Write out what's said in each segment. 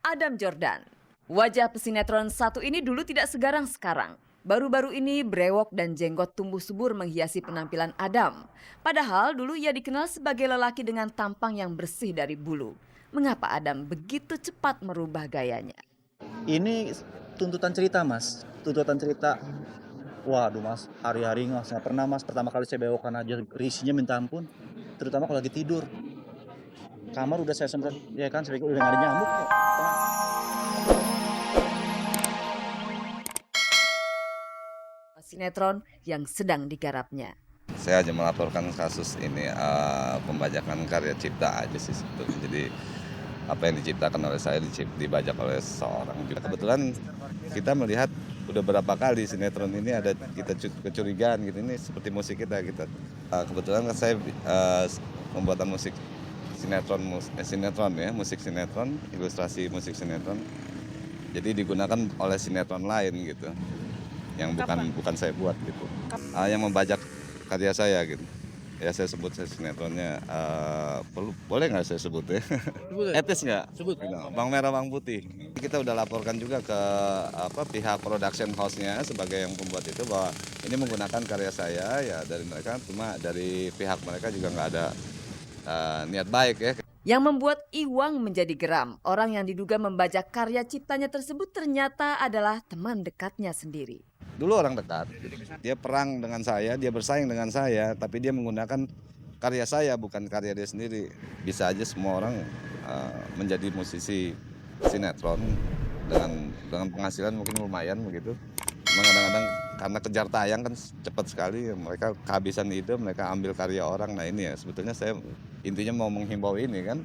Adam Jordan. Wajah pesinetron satu ini dulu tidak segarang sekarang. Baru-baru ini brewok dan jenggot tumbuh subur menghiasi penampilan Adam. Padahal dulu ia dikenal sebagai lelaki dengan tampang yang bersih dari bulu. Mengapa Adam begitu cepat merubah gayanya? Ini tuntutan cerita, Mas. Tuntutan cerita. Waduh, Mas, hari-hari Mas nggak pernah, Mas. Pertama kali saya bewokan aja risihnya minta ampun. Terutama kalau lagi tidur. Kamar udah saya semprot, ya kan, saya pikir udah nggak ada nyamuk kok. Sinetron yang sedang digarapnya. Saya hanya melaporkan kasus ini pembajakan karya cipta aja sih sebetulnya. Jadi apa yang diciptakan oleh saya dibajak oleh seseorang juga. Kebetulan kita melihat udah berapa kali sinetron ini ada kita kecurigaan gitu, ini seperti musik kita. Kebetulan kan saya pembuatan musik sinetron ya, musik sinetron, ilustrasi musik sinetron. Jadi digunakan oleh sinetron lain gitu, yang bukan saya buat gitu. Yang membajak karya saya gitu. Ya saya sebut sinetronnya, boleh nggak saya sebut ya? Etis nggak? Sebut. Bang Merah Bang Putih. Kita udah laporkan juga ke pihak production house-nya sebagai yang pembuat itu bahwa ini menggunakan karya saya ya dari mereka, cuma dari pihak mereka juga nggak ada niat baik ya. Yang membuat Iwang menjadi geram, orang yang diduga membajak karya ciptanya tersebut ternyata adalah teman dekatnya sendiri. Dulu orang dekat, dia perang dengan saya, dia bersaing dengan saya, tapi dia menggunakan karya saya, bukan karya dia sendiri. Bisa aja semua orang menjadi musisi sinetron dengan penghasilan mungkin lumayan begitu. Cuma kadang-kadang karena kejar tayang kan cepat sekali, mereka kehabisan ide, mereka ambil karya orang. Nah ini ya sebetulnya saya intinya mau menghimbau ini kan.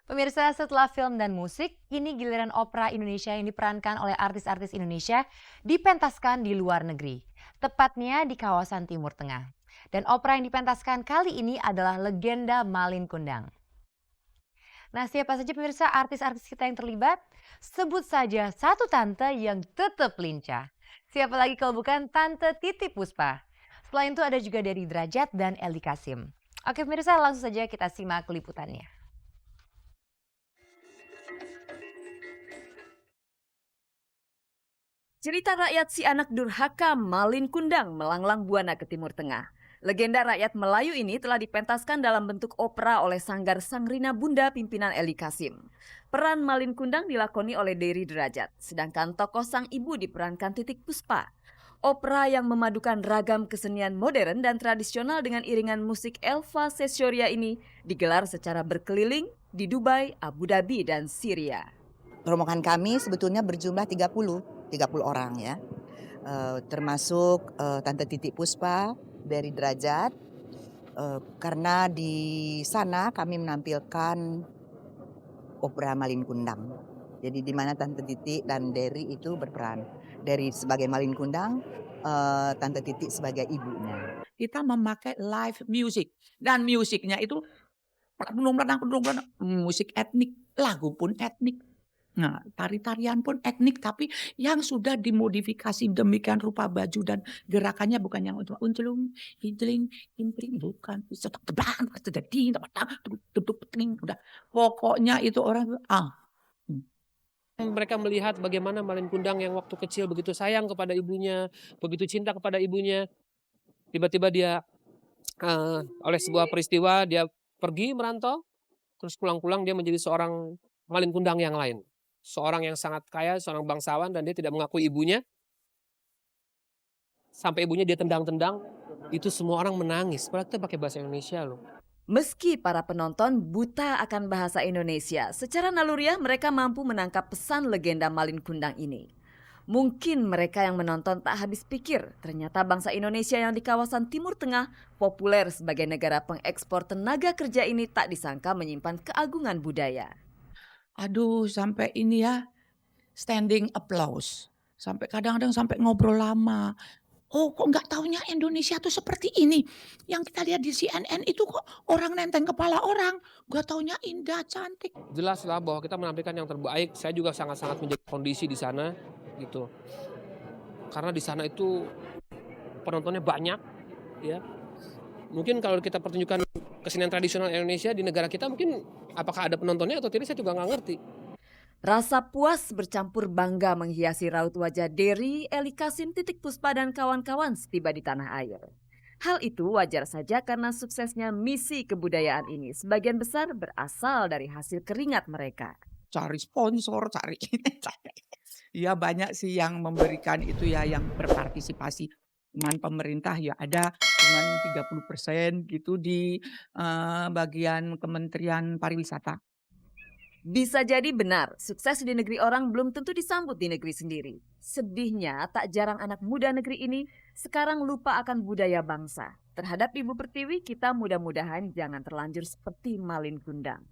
Pemirsa, setelah film dan musik, kini giliran opera Indonesia yang diperankan oleh artis-artis Indonesia dipentaskan di luar negeri, tepatnya di kawasan Timur Tengah. Dan opera yang dipentaskan kali ini adalah Legenda Malin Kundang. Nah, siapa saja pemirsa artis-artis kita yang terlibat? Sebut saja satu tante yang tetap lincah. Siapa lagi kalau bukan Tante Titi Puspa. Selain itu ada juga Dery Drajat dan Elly Kasim. Oke pemirsa, langsung saja kita simak liputannya. Cerita rakyat si anak durhaka Malin Kundang melanglang buana ke Timur Tengah. Legenda rakyat Melayu ini telah dipentaskan dalam bentuk opera oleh Sanggar Sangrina Bunda pimpinan Elly Kasim. Peran Malin Kundang dilakoni oleh Dery Drajat, sedangkan tokoh sang ibu diperankan Titik Puspa. Opera yang memadukan ragam kesenian modern dan tradisional dengan iringan musik Elva Sessioria ini digelar secara berkeliling di Dubai, Abu Dhabi, dan Syria. Rombongan kami sebetulnya berjumlah 30 orang ya, termasuk Tante Titik Puspa, Dery Drajat, karena di sana kami menampilkan opera Malin Kundang. Jadi di mana Tante Titik dan Dery itu berperan. Dery sebagai Malin Kundang, Tante Titik sebagai ibunya. Kita memakai live music dan musiknya itu musik etnik, lagu pun etnik. Nah, tari-tarian pun etnik tapi yang sudah dimodifikasi demikian rupa baju dan gerakannya bukan yang unculung, hidling, impring, bukan. Udah. Pokoknya itu orang Mereka melihat bagaimana Malin Kundang yang waktu kecil begitu sayang kepada ibunya, begitu cinta kepada ibunya. Tiba-tiba dia oleh sebuah peristiwa dia pergi merantau, terus pulang-pulang dia menjadi seorang Malin Kundang yang lain. Seorang yang sangat kaya, seorang bangsawan dan dia tidak mengakui ibunya. Sampai ibunya dia tendang-tendang, itu semua orang menangis. Padahal kita pakai bahasa Indonesia loh. Meski para penonton buta akan bahasa Indonesia, secara naluriah mereka mampu menangkap pesan legenda Malin Kundang ini. Mungkin mereka yang menonton tak habis pikir, ternyata bangsa Indonesia yang di kawasan Timur Tengah populer sebagai negara pengekspor tenaga kerja ini tak disangka menyimpan keagungan budaya. aduh sampai ini ya standing applause. Sampai kadang-kadang sampai ngobrol lama. Oh kok nggak taunya Indonesia tuh seperti ini. Yang kita lihat di CNN itu kok orang nenteng kepala orang. Gak taunya indah, cantik. Jelaslah bahwa kita menampilkan yang terbaik. Saya juga sangat-sangat menjaga kondisi di sana gitu. Karena di sana itu penontonnya banyak ya. Mungkin kalau kita pertunjukan kesenian tradisional Indonesia di negara kita, mungkin apakah ada penontonnya atau tidak saya juga nggak ngerti. Rasa puas bercampur bangga menghiasi raut wajah Dery, Eli Kasim, Titik Puspa, dan kawan-kawan setiba di tanah air. Hal itu wajar saja karena suksesnya misi kebudayaan ini sebagian besar berasal dari hasil keringat mereka. Cari sponsor, cari ini, cari. Ya banyak sih yang memberikan itu ya, yang berpartisipasi. Dengan pemerintah ya ada dengan 30% gitu di bagian Kementerian Pariwisata. Bisa jadi benar, sukses di negeri orang belum tentu disambut di negeri sendiri. Sedihnya, tak jarang anak muda negeri ini sekarang lupa akan budaya bangsa. Terhadap Ibu Pertiwi, kita mudah-mudahan jangan terlanjur seperti Malin Kundang.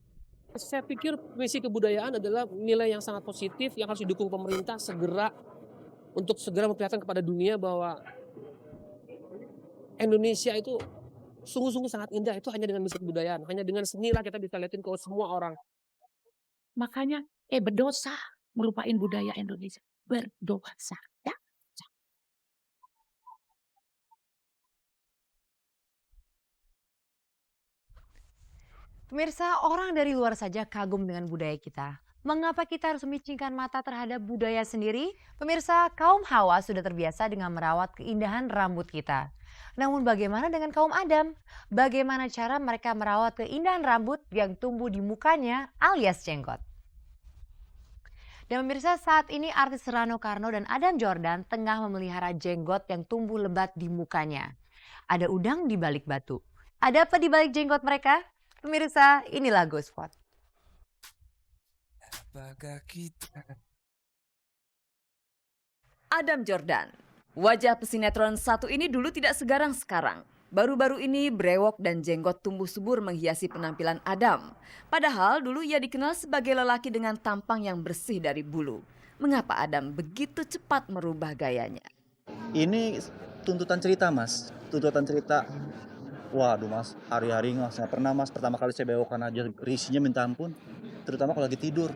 Saya pikir misi kebudayaan adalah nilai yang sangat positif yang harus didukung pemerintah untuk segera memperlihatkan kepada dunia bahwa Indonesia itu sungguh-sungguh sangat indah. Itu hanya dengan misi kebudayaan, hanya dengan senilah kita bisa lihatin ke semua orang. Makanya berdosa melupain budaya Indonesia. Berdosa. Ya. Pemirsa, orang dari luar saja kagum dengan budaya kita. Mengapa kita harus memicingkan mata terhadap budaya sendiri? Pemirsa, kaum Hawa sudah terbiasa dengan merawat keindahan rambut kita. Namun bagaimana dengan kaum Adam? Bagaimana cara mereka merawat keindahan rambut yang tumbuh di mukanya alias jenggot? Dan pemirsa, saat ini artis Rano Karno dan Adam Jordan tengah memelihara jenggot yang tumbuh lebat di mukanya. Ada udang di balik batu. Ada apa di balik jenggot mereka? Pemirsa, inilah Go Spot. Adam Jordan, wajah pesinetron satu ini dulu tidak segarang sekarang. Baru-baru ini brewok dan jenggot tumbuh subur menghiasi penampilan Adam. Padahal dulu ia dikenal sebagai lelaki dengan tampang yang bersih dari bulu. Mengapa Adam begitu cepat merubah gayanya? Ini tuntutan cerita mas, tuntutan cerita. Waduh mas, hari-hari mas, nggak pernah mas. Pertama kali saya bewokan aja risihnya minta ampun. Terutama kalau lagi tidur.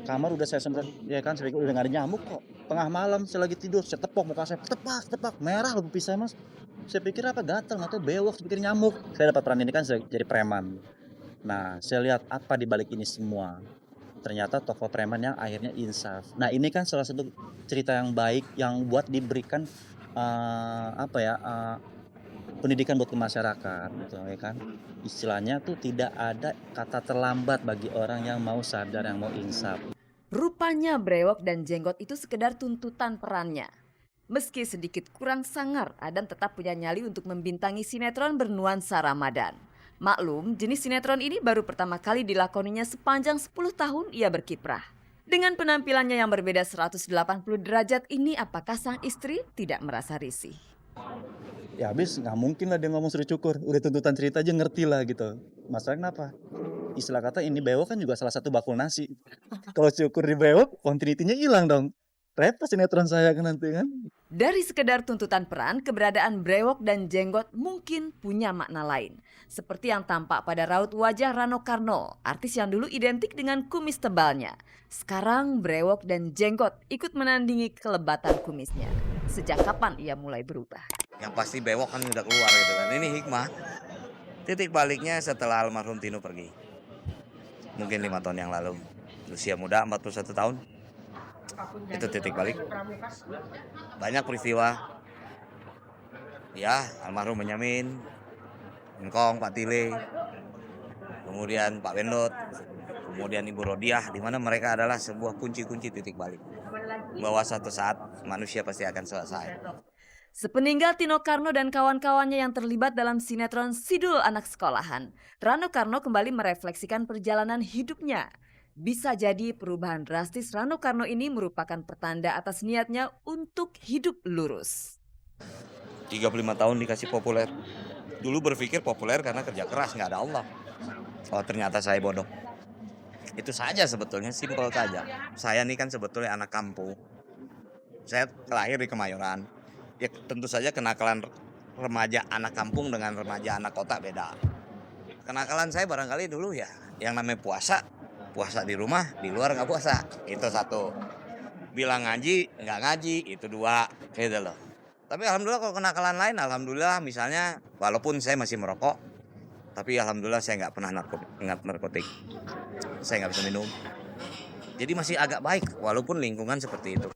Kamar udah saya semprot, ya kan, saya pikir udah gak ada nyamuk kok. Tengah malam saya lagi tidur, saya tepok muka saya, tepak, merah loh pipi saya mas. Saya pikir apa gatal, nggak tahu bewok, saya pikir nyamuk. Saya dapat peran ini kan jadi preman. Nah, saya lihat apa di balik ini semua. Ternyata tokoh preman yang akhirnya insaf. Nah, ini kan salah satu cerita yang baik yang buat diberikan pendidikan buat ke masyarakat, gitu ya kan. Istilahnya tuh tidak ada kata terlambat bagi orang yang mau sadar, yang mau insaf. Rupanya brewok dan jenggot itu sekedar tuntutan perannya. Meski sedikit kurang sangar, Adam tetap punya nyali untuk membintangi sinetron bernuansa Ramadan. Maklum, jenis sinetron ini baru pertama kali dilakoninya sepanjang 10 tahun ia berkiprah. Dengan penampilannya yang berbeda 180 derajat ini, apakah sang istri tidak merasa risih? Ya habis nggak mungkin lah dia ngomong suruh cukur, udah tuntutan cerita aja ngerti lah gitu. Masalahnya kenapa? Istilah kata ini bewok kan juga salah satu bakul nasi. Kalau cukur di bewok, kontinitinya hilang dong. Repot sinetron saya kan nanti kan. Dari sekedar tuntutan peran, keberadaan brewok dan jenggot mungkin punya makna lain. Seperti yang tampak pada raut wajah Rano Karno, artis yang dulu identik dengan kumis tebalnya. Sekarang brewok dan jenggot ikut menandingi kelebatan kumisnya. Sejak kapan ia mulai berubah? Yang pasti bewok kan udah keluar gitu kan. Ini hikmah. Titik baliknya setelah almarhum Tino pergi. Mungkin 5 tahun yang lalu. Usia muda 41 tahun. Itu titik balik. Banyak peristiwa. Ya, almarhum Benyamin, Engkong, Pak Tile, kemudian Pak Bendot, kemudian Ibu Rodiah, di mana mereka adalah sebuah kunci-kunci titik balik. Bahwa suatu saat manusia pasti akan selesai. Sepeninggal Tino Karno dan kawan-kawannya yang terlibat dalam sinetron Sidul Anak Sekolahan, Rano Karno kembali merefleksikan perjalanan hidupnya. Bisa jadi perubahan drastis Rano Karno ini merupakan pertanda atas niatnya untuk hidup lurus. 35 tahun dikasih populer. Dulu berpikir populer karena kerja keras, nggak ada Allah. Oh ternyata saya bodoh. Itu saja sebetulnya, simpel saja. Saya ini kan sebetulnya anak kampung. Saya lahir di Kemayoran. Ya tentu saja kenakalan remaja anak kampung dengan remaja anak kota beda. Kenakalan saya barangkali dulu ya, yang namanya puasa di rumah, di luar nggak puasa. Itu satu. Bilang ngaji, nggak ngaji, itu 2. Gitu loh. Tapi alhamdulillah kalau kenakalan lain, alhamdulillah misalnya walaupun saya masih merokok, Tapi alhamdulillah saya nggak pernah narkotik. Saya nggak bisa minum. Jadi masih agak baik walaupun lingkungan seperti itu.